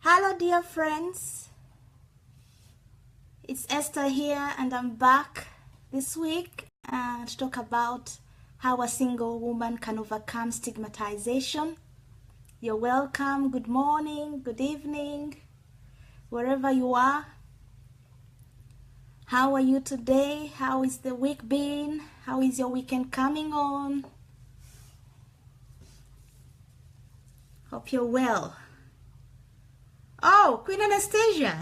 Hello dear friends, it's Esther here and I'm back this week to talk about how a single woman can overcome stigmatization. You're welcome. Good morning, good evening, wherever you are. How are you today? How is the week been? How is your weekend coming on? Hope you're well. Oh, Queen Anastasia,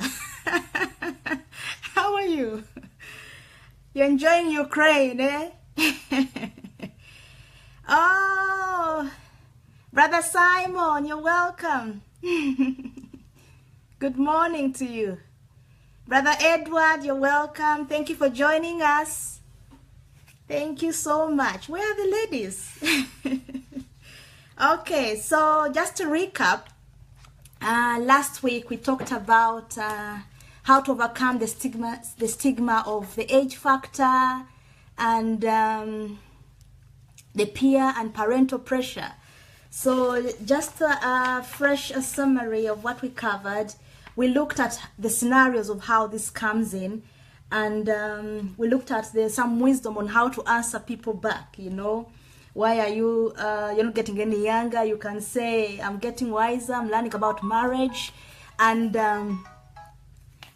how are you? You're enjoying Ukraine, eh? Oh, Brother Simon, you're welcome. Good morning to you. Brother Edward, you're welcome. Thank you for joining us. Thank you so much. Where are the ladies? Okay, so just to recap, last week we talked about how to overcome the stigma of the age factor and the peer and parental pressure. So just a fresh summary of what we covered. We looked at the scenarios of how this comes in, and we looked at some wisdom on how to answer people back, you know. Why are you, you're not getting any younger? You can say, I'm getting wiser, I'm learning about marriage, and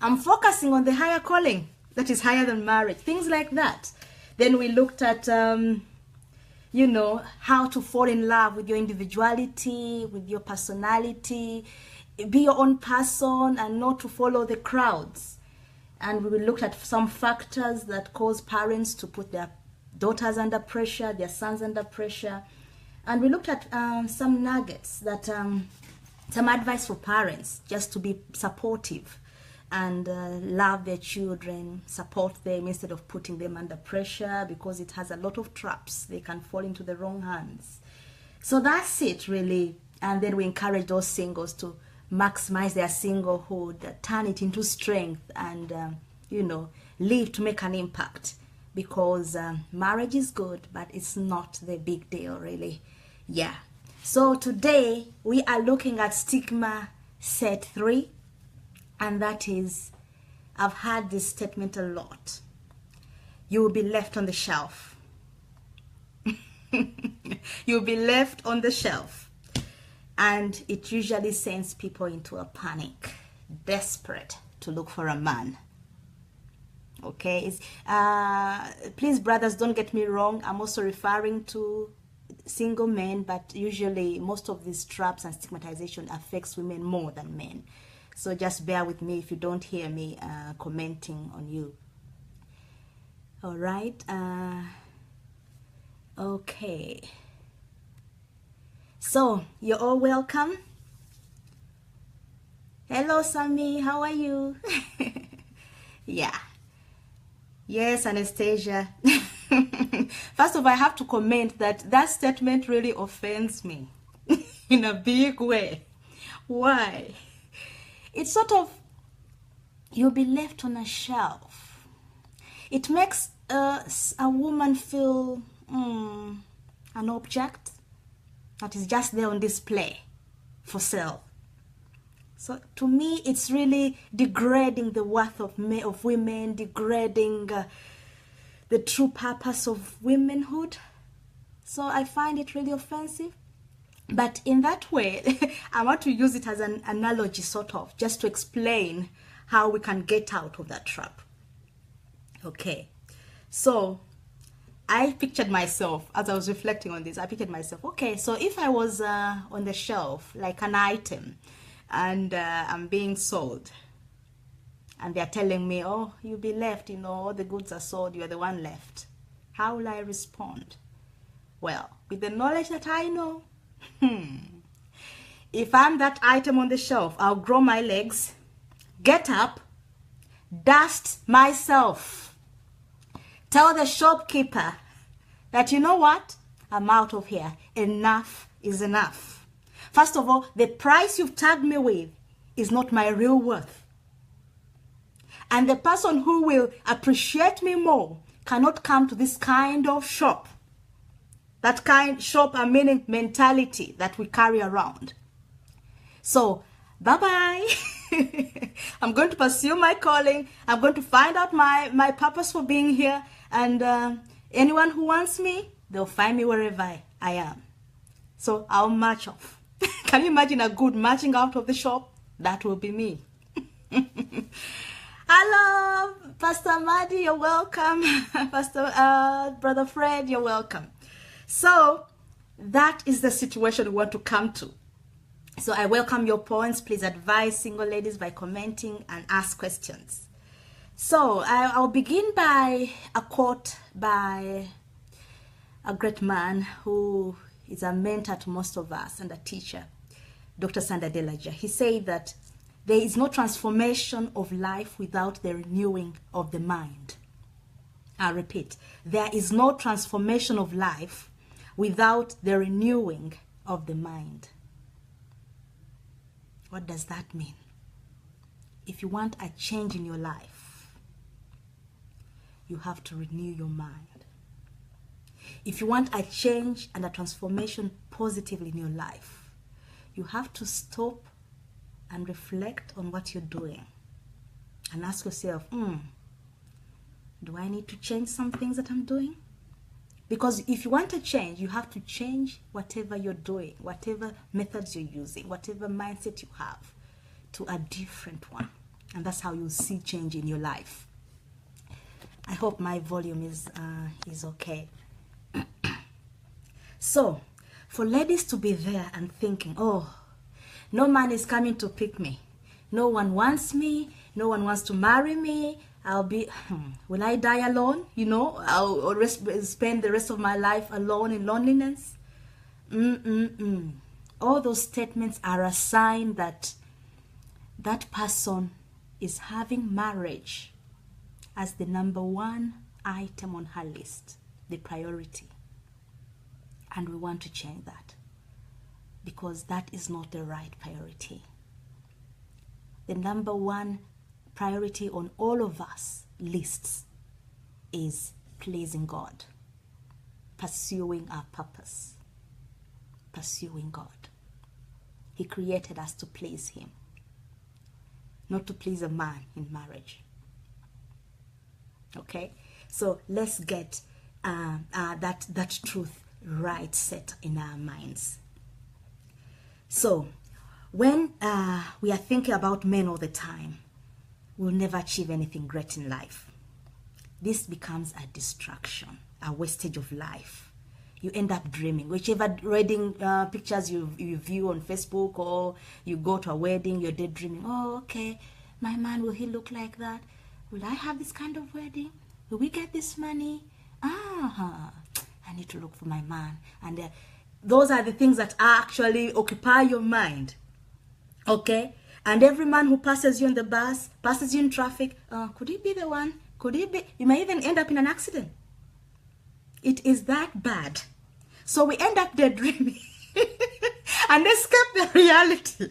I'm focusing on the higher calling that is higher than marriage, things like that. Then we looked at, you know, how to fall in love with your individuality, with your personality, be your own person and not to follow the crowds. And we looked at some factors that cause parents to put their daughters under pressure, their sons under pressure. And we looked at some nuggets that, some advice for parents just to be supportive and love their children, support them instead of putting them under pressure, because it has a lot of traps. They can fall into the wrong hands. So that's it really. And then we encourage those singles to maximize their singlehood, turn it into strength, and, you know, live to make an impact. Because marriage is good, but it's not the big deal, really. Yeah. So today we are looking at Stigma Set 3, and that is, I've heard this statement a lot. You will be left on the shelf. You'll be left on the shelf. And it usually sends people into a panic, desperate to look for a man. Okay, please brothers, don't get me wrong, I'm also referring to single men, but usually most of these traps and stigmatization affects women more than men. So just bear with me if you don't hear me commenting on you. All right, okay, so you're all welcome. Hello Sammy, how are you? Yeah. Yes, Anastasia. First of all, I have to comment that that statement really offends me in a big way. Why? It's sort of, you'll be left on a shelf. It makes a woman feel an object that is just there on display for sale. So to me, it's really degrading the worth of women, degrading the true purpose of womanhood. So I find it really offensive. But in that way, I want to use it as an analogy, sort of, just to explain how we can get out of that trap. Okay, so I pictured myself, as I was reflecting on this, I pictured myself, okay, so if I was on the shelf, like an item, and I'm being sold, and they're telling me, oh, you'll be left, you know, all the goods are sold, you're the one left. How will I respond? Well, with the knowledge that I know, if I'm that item on the shelf, I'll grow my legs, get up, dust myself, tell the shopkeeper that, you know what, I'm out of here, enough is enough. First of all, the price you've tagged me with is not my real worth. And the person who will appreciate me more cannot come to this kind of shop. That kind shop, I mean mentality that we carry around. So Bye-bye. I'm going to pursue my calling. I'm going to find out my purpose for being here. And anyone who wants me, they'll find me wherever I am. So I'll march off. Can you imagine a good marching out of the shop? That will be me. Hello, Pastor Maddy, you're welcome. Pastor Brother Fred, you're welcome. So that is the situation we want to come to. So I welcome your points. Please advise single ladies by commenting and ask questions. So I'll begin by a quote by a great man who is a mentor to most of us and a teacher, Dr. Sandra Delaja. He said that there is no transformation of life without the renewing of the mind. I repeat, there is no transformation of life without the renewing of the mind. What does that mean? If you want a change in your life, you have to renew your mind. If you want a change and a transformation positively in your life, you have to stop and reflect on what you're doing and ask yourself, do I need to change some things that I'm doing? Because if you want to change, you have to change whatever you're doing, whatever methods you're using, whatever mindset you have, to a different one. And that's how you'll see change in your life. I hope my volume is okay. So, for ladies to be there and thinking, oh, no man is coming to pick me. No one wants me. No one wants to marry me. I'll be, will I die alone? You know, I'll spend the rest of my life alone in loneliness. All those statements are a sign that that person is having marriage as the number one item on her list, the priority. And we want to change that, because that is not the right priority. The number one priority on all of us lists is pleasing God, pursuing our purpose, pursuing God. He created us to please Him, not to please a man in marriage. Okay, so let's get that truth right set in our minds. So when we are thinking about men all the time, we'll never achieve anything great in life. This becomes a distraction, a wastage of life. You end up dreaming. Whichever wedding pictures you view on Facebook, or you go to a wedding, you're daydreaming. Oh, okay, my man, will he look like that? Will I have this kind of wedding? Will we get this money? I need to look for my man. And those are the things that actually occupy your mind. Okay? And every man who passes you on the bus, passes you in traffic, could he be the one? Could he be? You may even end up in an accident. It is that bad. So we end up daydreaming and escape the reality.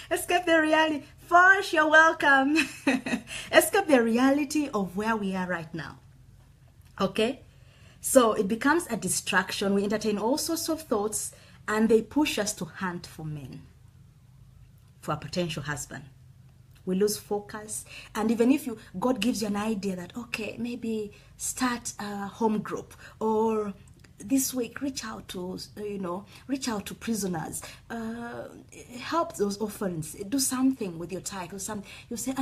Escape the reality. First, you're welcome. Escape the reality of where we are right now. Okay? So it becomes a distraction. We entertain all sorts of thoughts, and they push us to hunt for men, for a potential husband. We lose focus. And even if God gives you an idea that, okay, maybe start a home group, or this week reach out to prisoners, help those orphans, do something with your tithe or something. You say,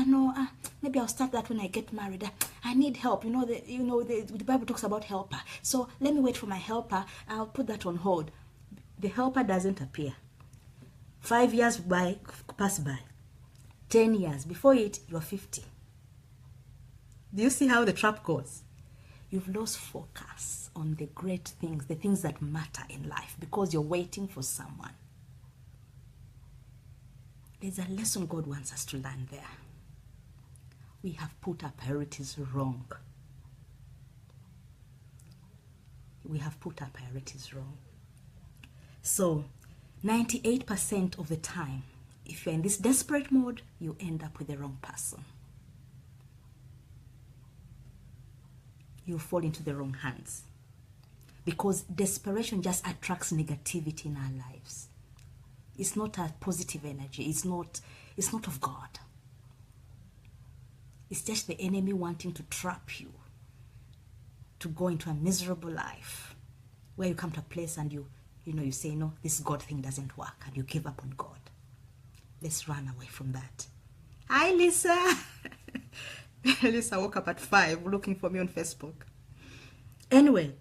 maybe I'll start that when I get married. I need help. The Bible talks about helper. So let me wait for my helper. I'll put that on hold. The helper doesn't appear. 5 years pass by. 10 years. Before it, you're 50. Do you see how the trap goes? You've lost focus on the great things, the things that matter in life, because you're waiting for someone. There's a lesson God wants us to learn there. We have put our priorities wrong. We have put our priorities wrong. So 98% of the time, if you're in this desperate mode, you end up with the wrong person. You fall into the wrong hands. Because desperation just attracts negativity in our lives. It's not a positive energy. It's not of God. It's just the enemy wanting to trap you to go into a miserable life where you come to a place and you say, no, this God thing doesn't work, and you give up on God. Let's run away from that. Hi, Lisa. Lisa woke up at 5 looking for me on Facebook. Anyway,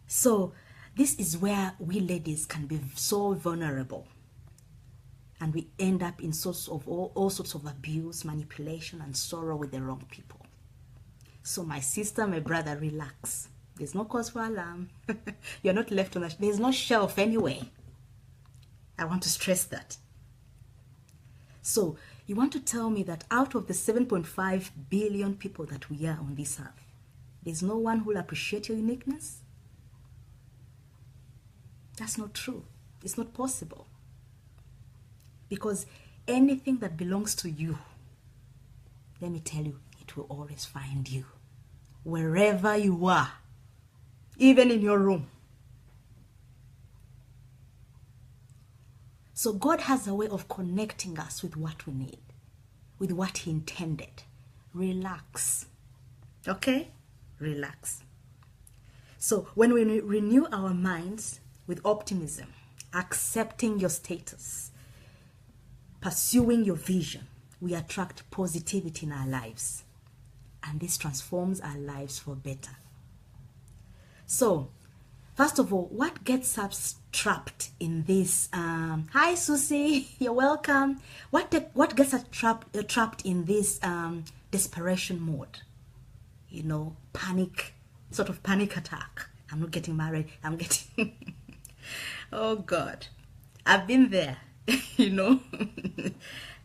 so this is where we ladies can be so vulnerable. And we end up in all sorts of abuse, manipulation, and sorrow with the wrong people. So my sister, my brother, relax. There's no cause for alarm. You're not left on there's no shelf anyway. I want to stress that. So you want to tell me that out of the 7.5 billion people that we are on this earth, there's no one who will appreciate your uniqueness? That's not true. It's not possible. Because anything that belongs to you, let me tell you, it will always find you. Wherever you are, even in your room. So God has a way of connecting us with what we need, with what He intended. Relax. Okay? Relax. So when we renew our minds with optimism, accepting your status, pursuing your vision, we attract positivity in our lives. And this transforms our lives for better. So, first of all, what gets us trapped in this? Hi, Susie, you're welcome. What gets us trapped in this desperation mode? Panic, sort of panic attack. I'm not getting married. I'm getting... Oh, God. I've been there,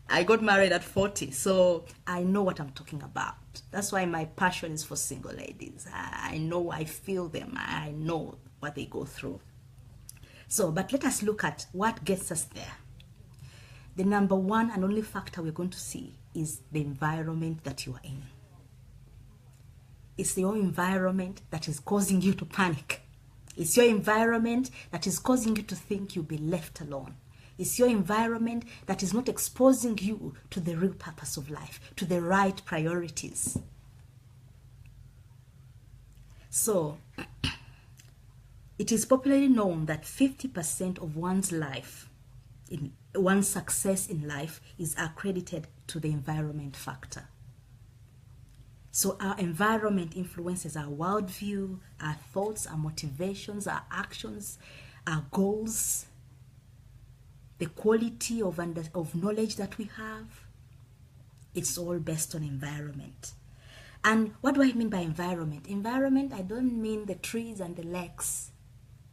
I got married at 40, so I know what I'm talking about. That's why my passion is for single ladies. I know, I feel them. I know what they go through. So, but let us look at what gets us there. The number one and only factor we're going to see is the environment that you are in. It's your environment that is causing you to panic. It's your environment that is causing you to think you'll be left alone. It's your environment that is not exposing you to the real purpose of life, to the right priorities. So, it is popularly known that 50% of one's life, one's success in life, is accredited to the environment factor. So our environment influences our worldview, our thoughts, our motivations, our actions, our goals, the quality of knowledge that we have. It's all based on environment. And what do I mean by environment? Environment, I don't mean the trees and the lakes,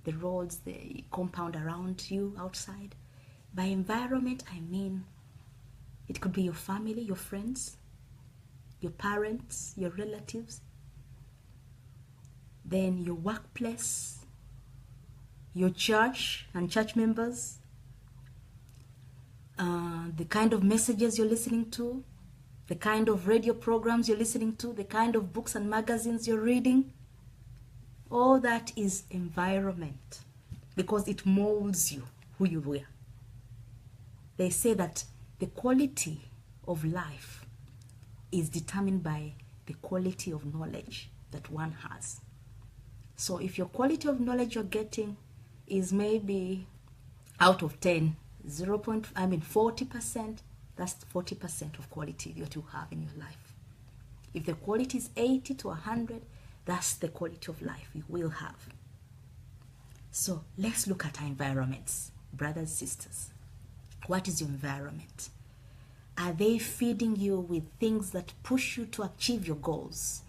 the roads, the compound around you outside. By environment, I mean it could be your family, your friends, your parents, your relatives, then your workplace, your church and church members, the kind of messages you're listening to, the kind of radio programs you're listening to, the kind of books and magazines you're reading. All that is environment, because it molds you, who you were. They say that the quality of life is determined by the quality of knowledge that one has. So if your quality of knowledge you're getting is maybe out of 10, 40%, that's 40% of quality that you have in your life. If the quality is 80 to 100, that's the quality of life you will have. So let's look at our environments, brothers, sisters. What is your environment? Are they feeding you with things that push you to achieve your goals?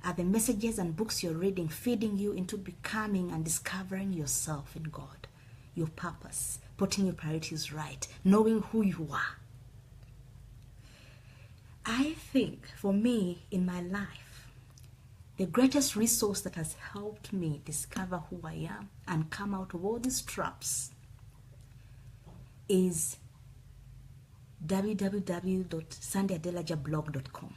Are the messages and books you're reading feeding you into becoming and discovering yourself in God, your purpose, putting your priorities right, knowing who you are? I think for me in my life, the greatest resource that has helped me discover who I am and come out of all these traps is www.sandyadelajblog.com.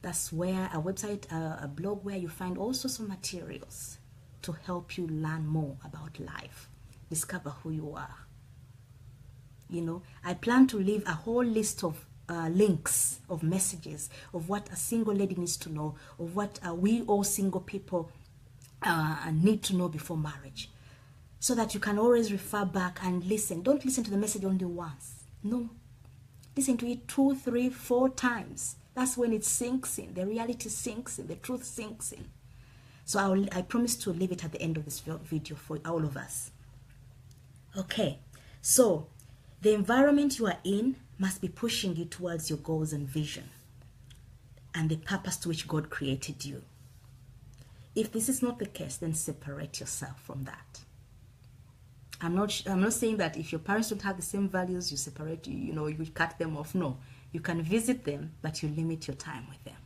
That's where a website, a blog where you find all sorts of materials to help you learn more about life. discover who you are. You know, I plan to leave a whole list of links, of messages, of what a single lady needs to know, of what we all single people need to know before marriage, so that you can always refer back and listen. Don't listen to the message only once. No. Listen to it 2, 3, 4 times. That's when it sinks in. The reality sinks in. The truth sinks in. So I promise to leave it at the end of this video for all of us. Okay. So the environment you are in must be pushing you towards your goals and vision and the purpose to which God created you. If this is not the case, then separate yourself from that. I'm not saying that if your parents don't have the same values, you separate, you cut them off. No, you can visit them, but you limit your time with them.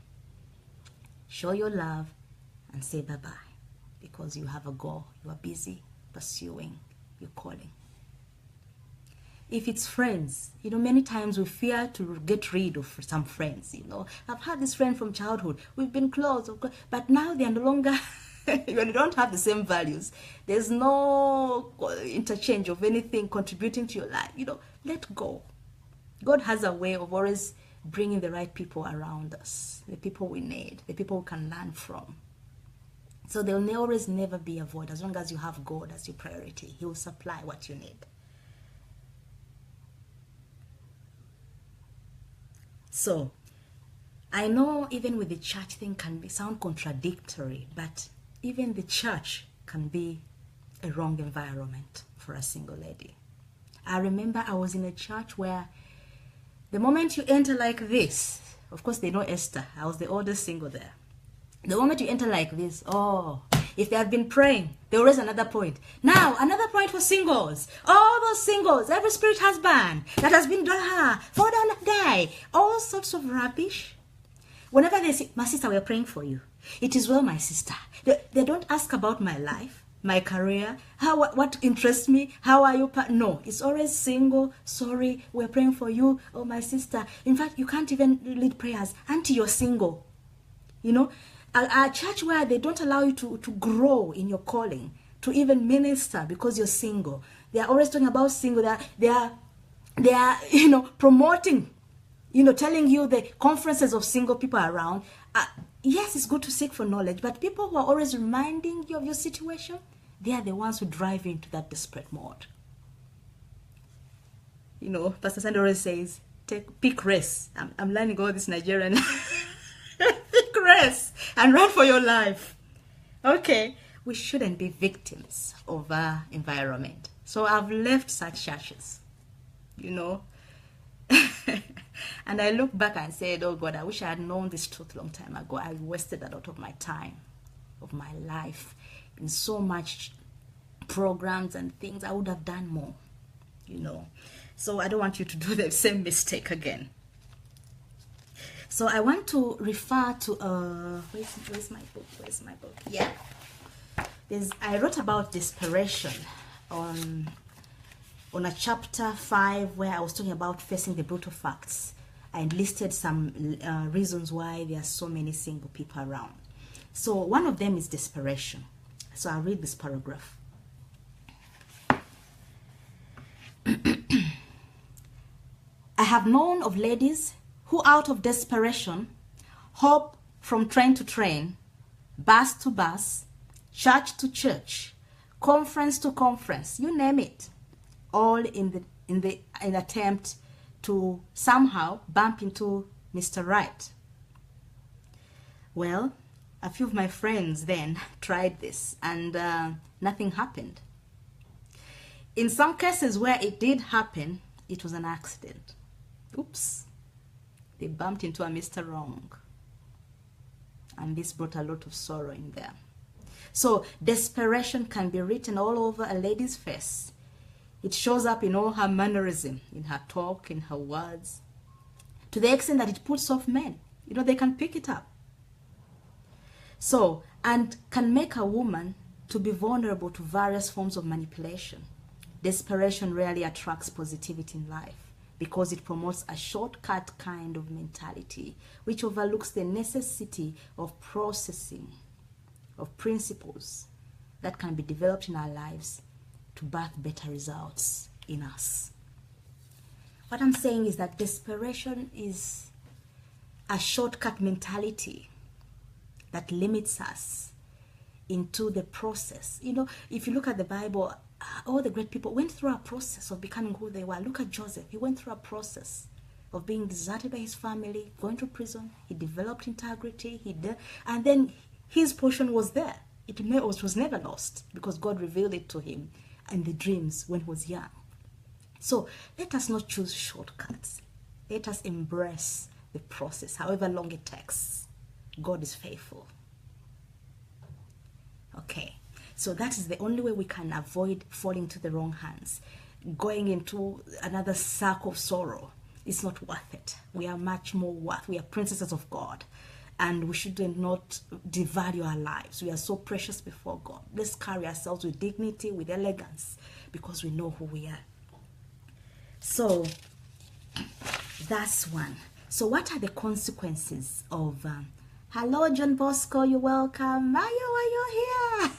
Show your love and say bye-bye, because you have a goal. You are busy pursuing your calling. If it's friends, many times we fear to get rid of some friends. I've had this friend from childhood. We've been close, but now they are no longer... When you don't have the same values, there's no interchange of anything contributing to your life. Let go. God has a way of always bringing the right people around us, the people we need, the people we can learn from. So there will always never be a void. As long as you have God as your priority, He will supply what you need. So I know even with the church thing can sound contradictory, but even the church can be a wrong environment for a single lady. I remember I was in a church where the moment you enter like this, of course they know Esther, I was the oldest single there. The moment you enter like this, if they have been praying, they will raise another point. Now, another point for singles. All those singles, every spirit husband that has been fall down and die. All sorts of rubbish. Whenever they say, my sister, we are praying for you. It is well, my sister. They don't ask about my life, my career, what interests me, how are you? No, it's always single. Sorry, we're praying for you. Oh, my sister. In fact, you can't even lead prayers until you're single. A church where they don't allow you to grow in your calling, to even minister because you're single. They are always talking about single. They are promoting, telling you the conferences of single people around. Yes, it's good to seek for knowledge, but people who are always reminding you of your situation, they are the ones who drive you into that desperate mode. Pastor Sandy always says, pick race. I'm learning all this Nigerian. Pick race and run for your life. Okay, we shouldn't be victims of our environment. So I've left such churches, And I look back and said, oh God, I wish I had known this truth long time ago. I wasted a lot of my time, of my life, in so much programs and things. I would have done more, So I don't want you to do the same mistake again. So I want to refer to, where's my book? Yeah. I wrote about desperation on a chapter 5 where I was talking about facing the brutal facts. I listed some reasons why there are so many single people around. So one of them is desperation. So I'll read this paragraph. I have known of ladies who out of desperation hop from train to train, bus to bus, church to church, conference to conference, you name it, all in an attempt to somehow bump into Mr. Right. Well, a few of my friends then tried this and nothing happened. In some cases where it did happen, it was an accident. Oops. They bumped into a Mr. Wrong. And this brought a lot of sorrow in there. So desperation can be written all over a lady's face. It shows up in all her mannerism, in her talk, in her words, to the extent that it puts off men. They can pick it up. So, and can make a woman to be vulnerable to various forms of manipulation. Desperation rarely attracts positivity in life because it promotes a shortcut kind of mentality which overlooks the necessity of processing of principles that can be developed in our lives to birth better results in us. What I'm saying is that desperation is a shortcut mentality that limits us into the process. You know, if you look at the Bible, all the great people went through a process of becoming who they were. Look at Joseph. He went through a process of being deserted by his family, going to prison. He developed integrity. And then his portion was there. It was never lost because God revealed it to him in the dreams when he was young. So let us not choose shortcuts. Let us embrace the process, however long it takes. God is faithful. Okay, so that is the only way we can avoid falling into the wrong hands. Going into another circle of sorrow is not worth it. We are much more worth. We are princesses of God, and we should not devalue our lives. We are so precious before God. Let's carry ourselves with dignity, with elegance, because we know who we are. So that's one. So what are the consequences of hello John Bosco, you're welcome. Mayo, are you here?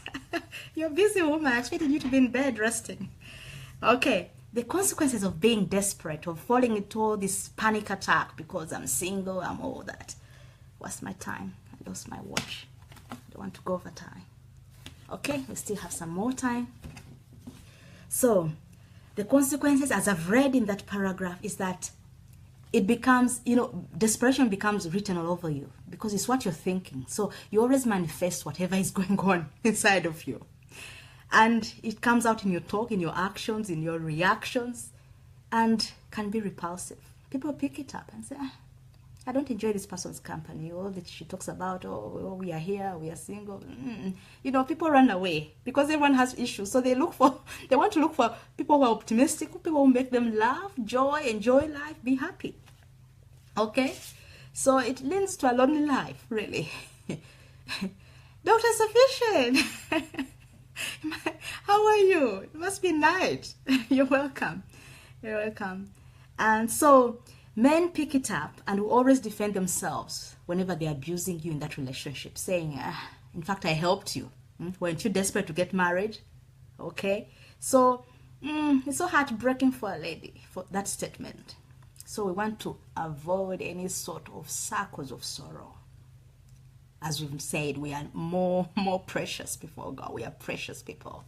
You're busy woman. I expected you to be in bed resting. Okay, the consequences of being desperate, of falling into all this panic attack because I'm single, I'm all that. What's my time? I lost my watch. I don't want to go over time. Okay, we still have some more time. So the consequences, as I've read in that paragraph, is that it becomes, desperation becomes written all over you because it's what you're thinking. So you always manifest whatever is going on inside of you. And it comes out in your talk, in your actions, in your reactions, and can be repulsive. People pick it up and say, I don't enjoy this person's company. All that she talks about, we are here, we are single. People run away because everyone has issues. So they want to look for people who are optimistic, people who make them laugh, enjoy life, be happy. Okay? So it leads to a lonely life, really. Dr. Sufficient, how are you? It must be night. You're welcome. You're welcome. And so men pick it up and will always defend themselves whenever they're abusing you in that relationship, saying, in fact, I helped you. Weren't you desperate to get married? Okay? So it's so heartbreaking for a lady, for that statement. So we want to avoid any sort of circles of sorrow. As we've said, we are more precious before God. We are precious people.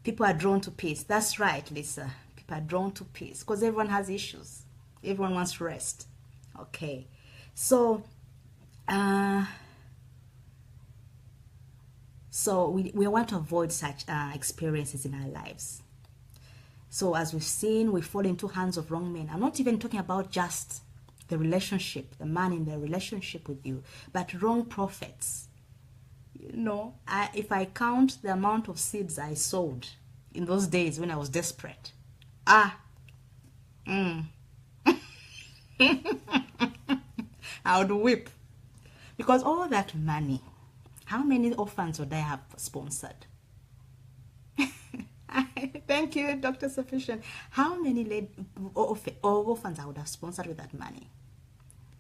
People are drawn to peace. That's right, Lisa. People are drawn to peace because everyone has issues. Everyone wants rest. Okay. So we want to avoid such experiences in our lives. So as we've seen, we fall into hands of wrong men. I'm not even talking about just the relationship, the man in the relationship with you, but wrong prophets. If I count the amount of seeds I sowed in those days when I was desperate, I would weep. Because all that money, how many orphans would I have sponsored? Thank you, Dr. Sufficient. How many orphans I would have sponsored with that money?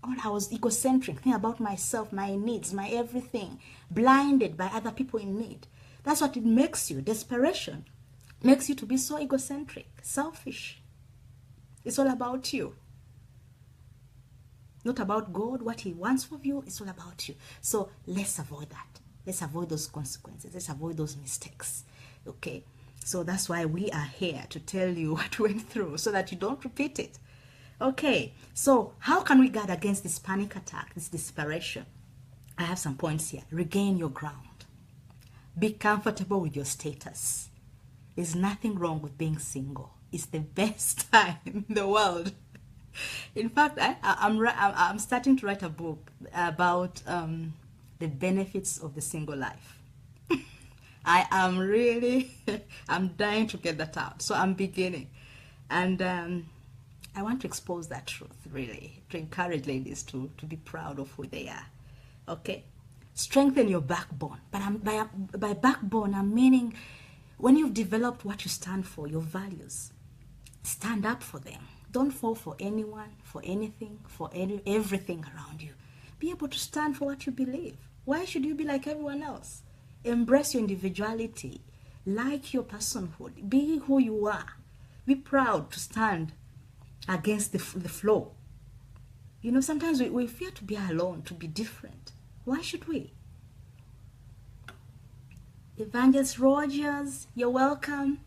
All I was egocentric, thinking about myself, my needs, my everything, blinded by other people in need. That's what it makes you. Desperation makes you to be so egocentric, selfish. It's all about you. Not about God, what He wants from you. It's all about you. So let's avoid that. Let's avoid those consequences. Let's avoid those mistakes. Okay? So that's why we are here to tell you what we went through so that you don't repeat it. Okay, so how can we guard against this panic attack, this desperation? I have some points here. Regain your ground. Be comfortable with your status. There's nothing wrong with being single. It's the best time in the world. In fact, I'm starting to write a book about the benefits of the single life. I'm dying to get that out. So I'm beginning. And I want to expose that truth, really, to encourage ladies to be proud of who they are. Okay? Strengthen your backbone. But by backbone, I'm meaning when you've developed what you stand for, your values, stand up for them. Don't fall for anyone, for anything, for everything around you. Be able to stand for what you believe. Why should you be like everyone else? Embrace your individuality. Like your personhood. Be who you are. Be proud to stand against the flow. You know, sometimes we fear to be alone, to be different. Why should we? Evangelist Rogers, you're welcome.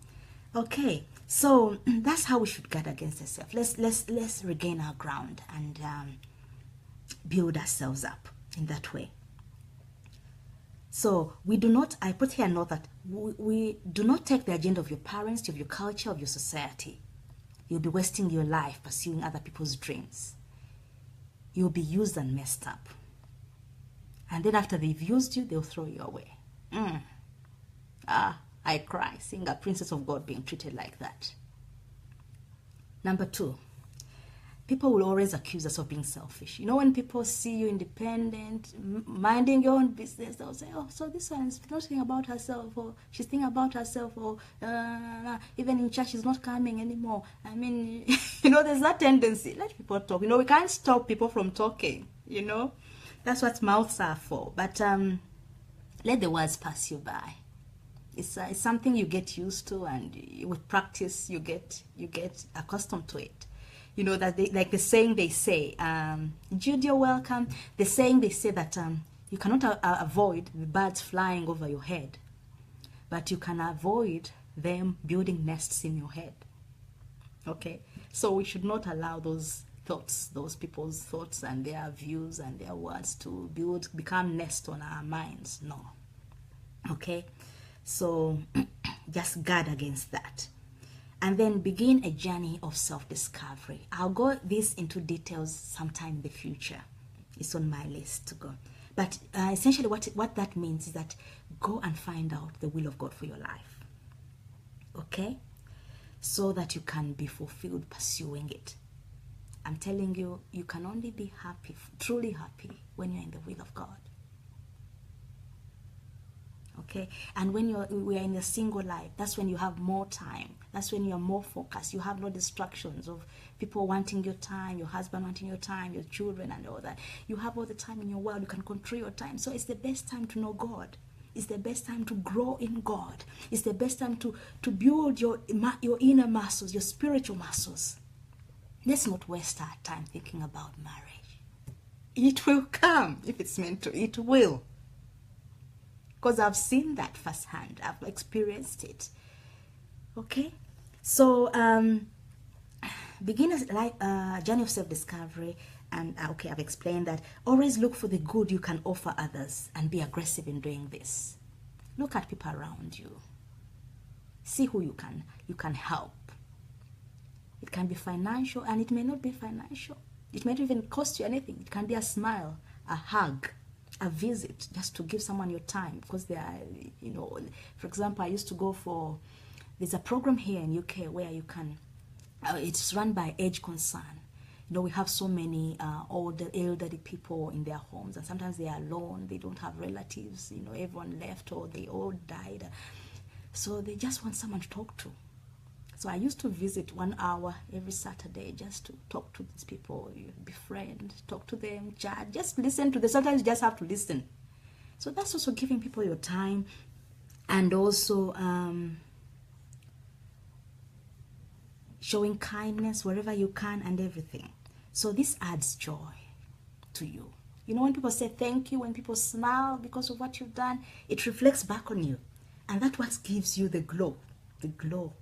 Okay, so that's how we should guard against ourselves. Let's regain our ground and build ourselves up in that way. So we do not, I put here a note that we do not take the agenda of your parents, of your culture, of your society. You'll be wasting your life pursuing other people's dreams. You'll be used and messed up. And then after they've used you, they'll throw you away. I cry seeing a princess of God being treated like that. Number 2, people will always accuse us of being selfish. You know, when people see you independent, minding your own business, they'll say, oh, so this one is not thinking about herself, or she's thinking about herself, or even in church she's not coming anymore. I mean, you know, there's that tendency. Let people talk. You know, we can't stop people from talking, you know. That's what mouths are for. But let the words pass you by. It's something you get used to, and with practice you get accustomed to it. You know, that like the saying they say, Jude, you're welcome. The saying they say that you cannot avoid the birds flying over your head, but you can avoid them building nests in your head. Okay, so we should not allow those thoughts, those people's thoughts and their views and their words to become nest on our minds. No. Okay, so just guard against that. And then begin a journey of self-discovery. I'll go this into details sometime in the future. It's on my list to go. But essentially what that means is that go and find out the will of God for your life. Okay? So that you can be fulfilled pursuing it. I'm telling you, you can only be happy, truly happy, when you're in the will of God. Okay, and when we are in a single life, that's when you have more time. That's when you're more focused. You have no distractions of people wanting your time, your husband wanting your time, your children and all that. You have all the time in your world. You can control your time. So it's the best time to know God. It's the best time to grow in God. It's the best time to build your inner muscles, your spiritual muscles. Let's not waste our time thinking about marriage. It will come if it's meant to. It will. Because I've seen that firsthand. I've experienced it. Okay? So, begin a journey of self-discovery. And, okay, I've explained that. Always look for the good you can offer others and be aggressive in doing this. Look at people around you. See who you can help. It can be financial, and it may not be financial. It may not even cost you anything. It can be a smile, a hug, a visit, just to give someone your time, because they are, you know, for example, I used to go for, there's a program here in UK where you can, it's run by Age Concern. You know, we have so many elderly people in their homes, and sometimes they are alone, they don't have relatives, you know, everyone left or they all died. So they just want someone to talk to. So I used to visit 1 hour every Saturday just to talk to these people, befriend, talk to them, chat, just listen to them. Sometimes you just have to listen. So that's also giving people your time, and also showing kindness wherever you can and everything. So this adds joy to you. You know, when people say thank you, when people smile because of what you've done, it reflects back on you. And that's what gives you the glow. The glow.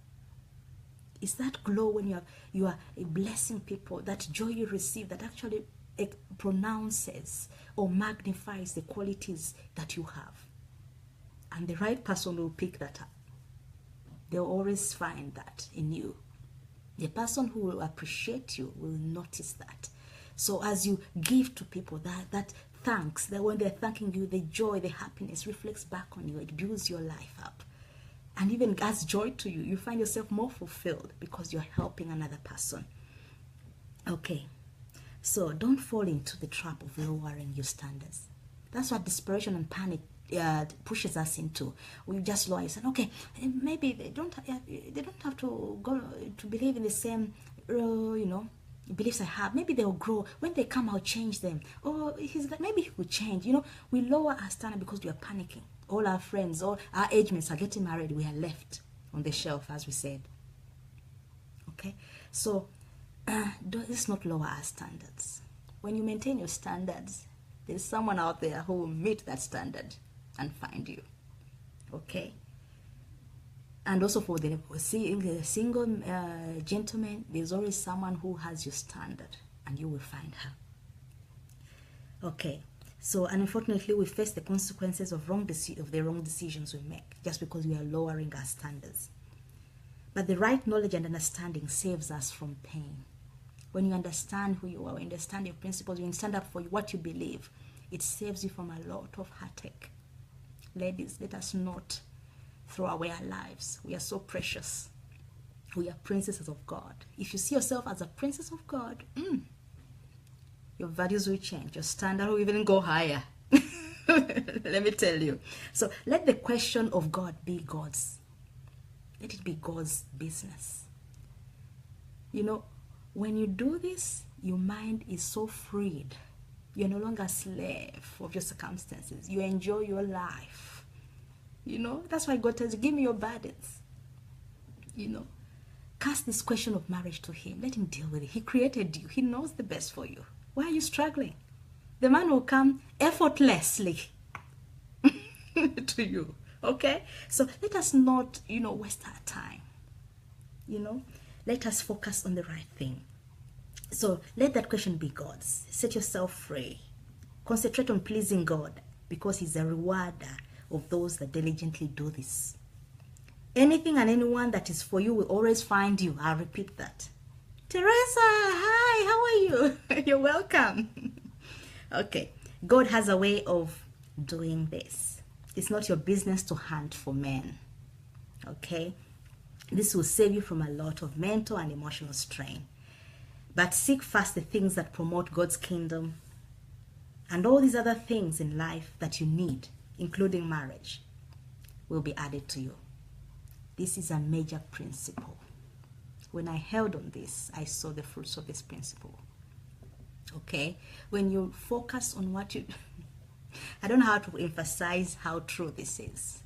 It's that glow when you are blessing people, that joy you receive that actually pronounces or magnifies the qualities that you have. And the right person will pick that up. They'll always find that in you. The person who will appreciate you will notice that. So as you give to people that thanks, that when they're thanking you, the joy, the happiness reflects back on you. It builds your life up. And even adds joy to you. You find yourself more fulfilled because you're helping another person. Okay. So don't fall into the trap of lowering your standards. That's what desperation and panic pushes us into. We just lower and okay, maybe they don't have to go to believe in the same beliefs I have. Maybe they'll grow. When they come, I'll change them. Or maybe he will change. You know, we lower our standard because we are panicking. All our friends, all our age mates are getting married. We are left on the shelf, as we said. Okay, so let's not lower our standards. When you maintain your standards, there's someone out there who will meet that standard and find you. Okay. And also for the single gentleman, there's always someone who has your standard, and you will find her. Okay. So, unfortunately, we face the consequences of the wrong decisions we make just because we are lowering our standards. But the right knowledge and understanding saves us from pain. When you understand who you are, when you understand your principles, when you stand up for what you believe, it saves you from a lot of heartache. Ladies, let us not throw away our lives. We are so precious. We are princesses of God. If you see yourself as a princess of God, your values will change. Your standard will even go higher. Let me tell you. So let the question of God be God's. Let it be God's business. You know, when you do this, your mind is so freed. You're no longer a slave of your circumstances. You enjoy your life. You know, that's why God tells you, give me your burdens. You know, cast this question of marriage to him. Let him deal with it. He created you. He knows the best for you. Why are you struggling? The man will come effortlessly to you. Okay? So let us not, waste our time. Let us focus on the right thing. So let that question be God's. Set yourself free. Concentrate on pleasing God, because he's a rewarder of those that diligently do this. Anything and anyone that is for you will always find you. I'll repeat that. Teresa, hi, how are you? You're welcome. Okay, God has a way of doing this. It's not your business to hunt for men. Okay, this will save you from a lot of mental and emotional strain. But seek first the things that promote God's kingdom, and all these other things in life that you need, including marriage, will be added to you. This is a major principle. When I held on this, I saw the fruits of this principle. Okay? When you focus on what you... I don't know how to emphasize how true this is.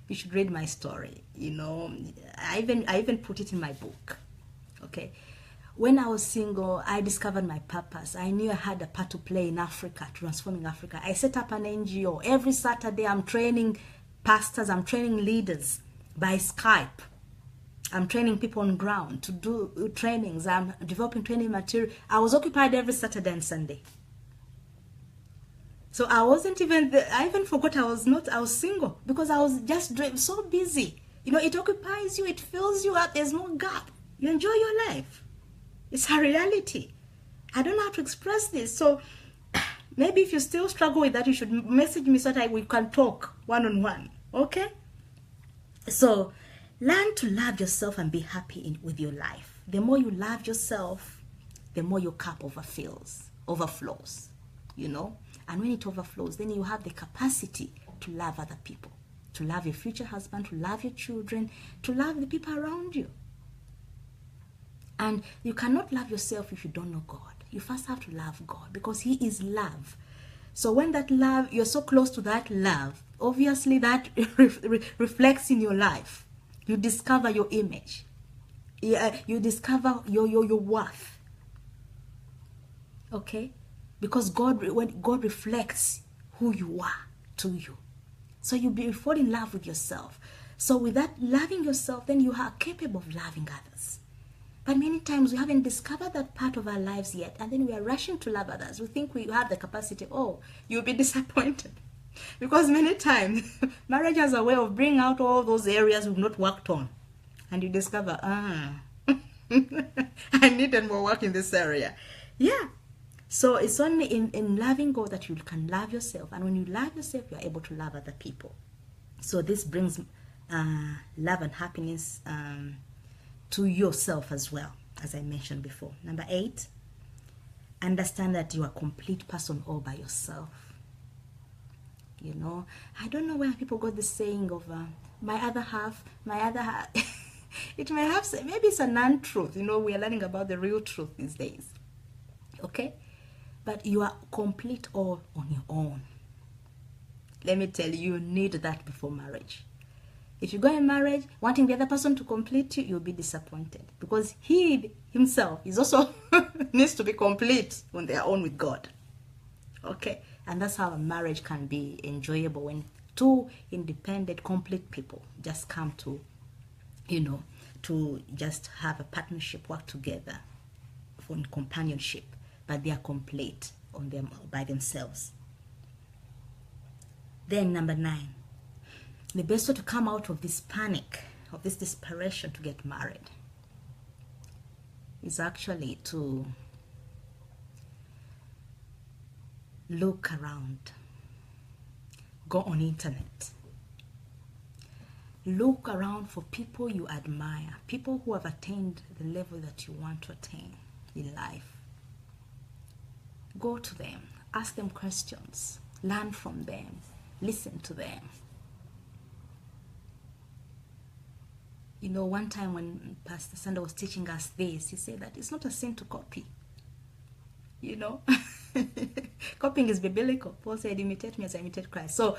You should read my story. I even put it in my book. Okay? When I was single, I discovered my purpose. I knew I had a part to play in Africa, transforming Africa. I set up an NGO. Every Saturday, I'm training pastors, I'm training leaders by Skype. I'm training people on ground to do trainings. I'm developing training material. I was occupied every Saturday and Sunday. So I wasn't even, I even forgot I was single, because I was just so busy. It occupies you, it fills you up, there's no gap. You enjoy your life. It's a reality. I don't know how to express this. So maybe if you still struggle with that, you should message me so that we can talk one-on-one. Okay? So learn to love yourself and be happy with your life. The more you love yourself, the more your cup overflows. And when it overflows, then you have the capacity to love other people, to love your future husband, to love your children, to love the people around you. And you cannot love yourself if you don't know God. You first have to love God, because he is love. So when that love, you're so close to that love, obviously that reflects in your life. You discover your image. You discover your worth. Okay? Because when God reflects who you are to you. So you fall in love with yourself. So with that loving yourself, then you are capable of loving others. But many times we haven't discovered that part of our lives yet, and then we are rushing to love others. We think we have the capacity. Oh, you'll be disappointed. Because many times, marriage has a way of bringing out all those areas we've not worked on. And you discover, I needed more work in this area. Yeah. So it's only in loving God that you can love yourself. And when you love yourself, you're able to love other people. So this brings love and happiness to yourself as well, as I mentioned before. Number 8, understand that you are a complete person all by yourself. I don't know where people got the saying of my other half. It may have, maybe it's a non-truth. We are learning about the real truth these days. Okay? But you are complete all on your own. let me tell you, you need that before marriage. If you go in marriage wanting the other person to complete you, you'll be disappointed, because he himself is also needs to be complete on their own with God. Okay, and that's how a marriage can be enjoyable, when two independent, complete people just come to, to just have a partnership, work together for companionship, but they are complete on them by themselves. Then number 9, the best way to come out of this panic, of this desperation to get married, is actually to look around. Go on internet. Look around for people you admire, people who have attained the level that you want to attain in life. Go to them, ask them questions, learn from them, listen to them. One time when Pastor Sandra was teaching us this, he said that it's not a sin to copy. Copying is biblical. Paul said, imitate me as I imitate Christ. So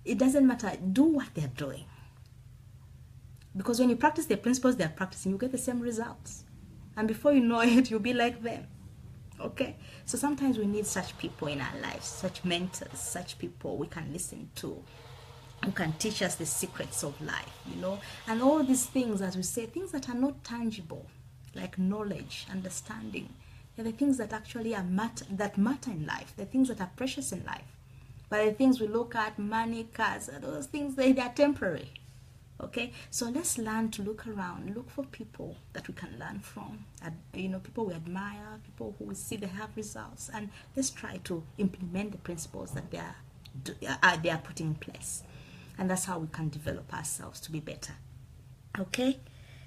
it doesn't matter. Do what they're doing. Because when you practice the principles they're practicing, you get the same results. And before you know it, you'll be like them. Okay? So sometimes we need such people in our lives, such mentors, such people we can listen to, who can teach us the secrets of life, And all these things, as we say, things that are not tangible, like knowledge, understanding, they're the things that actually that matter in life, the things that are precious in life. But the things we look at, money, cars, those things, they are temporary. Okay? So let's learn to look around, look for people that we can learn from. People we admire, people who we see they have results, and let's try to implement the principles that they are putting in place. And that's how we can develop ourselves to be better. Okay?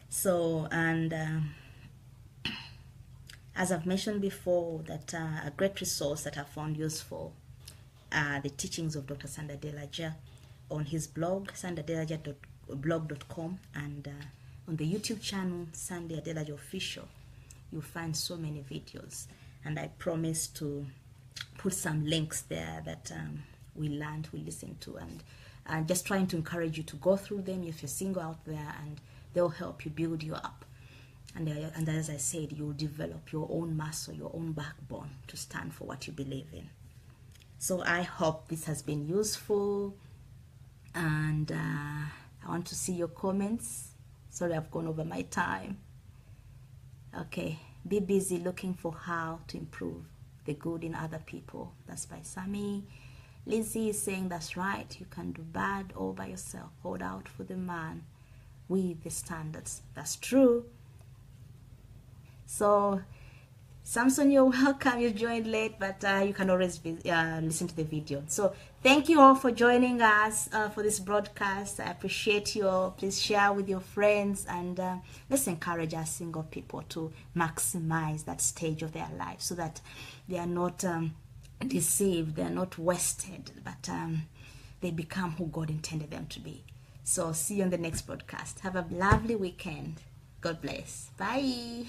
So, and as I've mentioned before, that a great resource that I found useful are the teachings of Dr. Sandra Delaja on his blog, sandradelaja.blog.com, and on the YouTube channel, Sandra Delaja Official. You'll find so many videos. And I promise to put some links there that we learned, we listened to, and just trying to encourage you to go through them if you're single out there, and they'll help you build you up. And as I said, you'll develop your own muscle, your own backbone to stand for what you believe in. So I hope this has been useful, and I want to see your comments. Sorry, I've gone over my time. Okay, be busy looking for how to improve the good in other people. That's by Sammy. Lizzie is saying that's right. You can do bad all by yourself. Hold out for the man with the standards. That's true. So, Samson, you're welcome. You joined late, but you can always listen to the video. So, thank you all for joining us for this broadcast. I appreciate you all. Please share with your friends, and let's encourage our single people to maximize that stage of their life so that they are not deceived, they are not wasted, but they become who God intended them to be. So, see you on the next broadcast. Have a lovely weekend. God bless. Bye.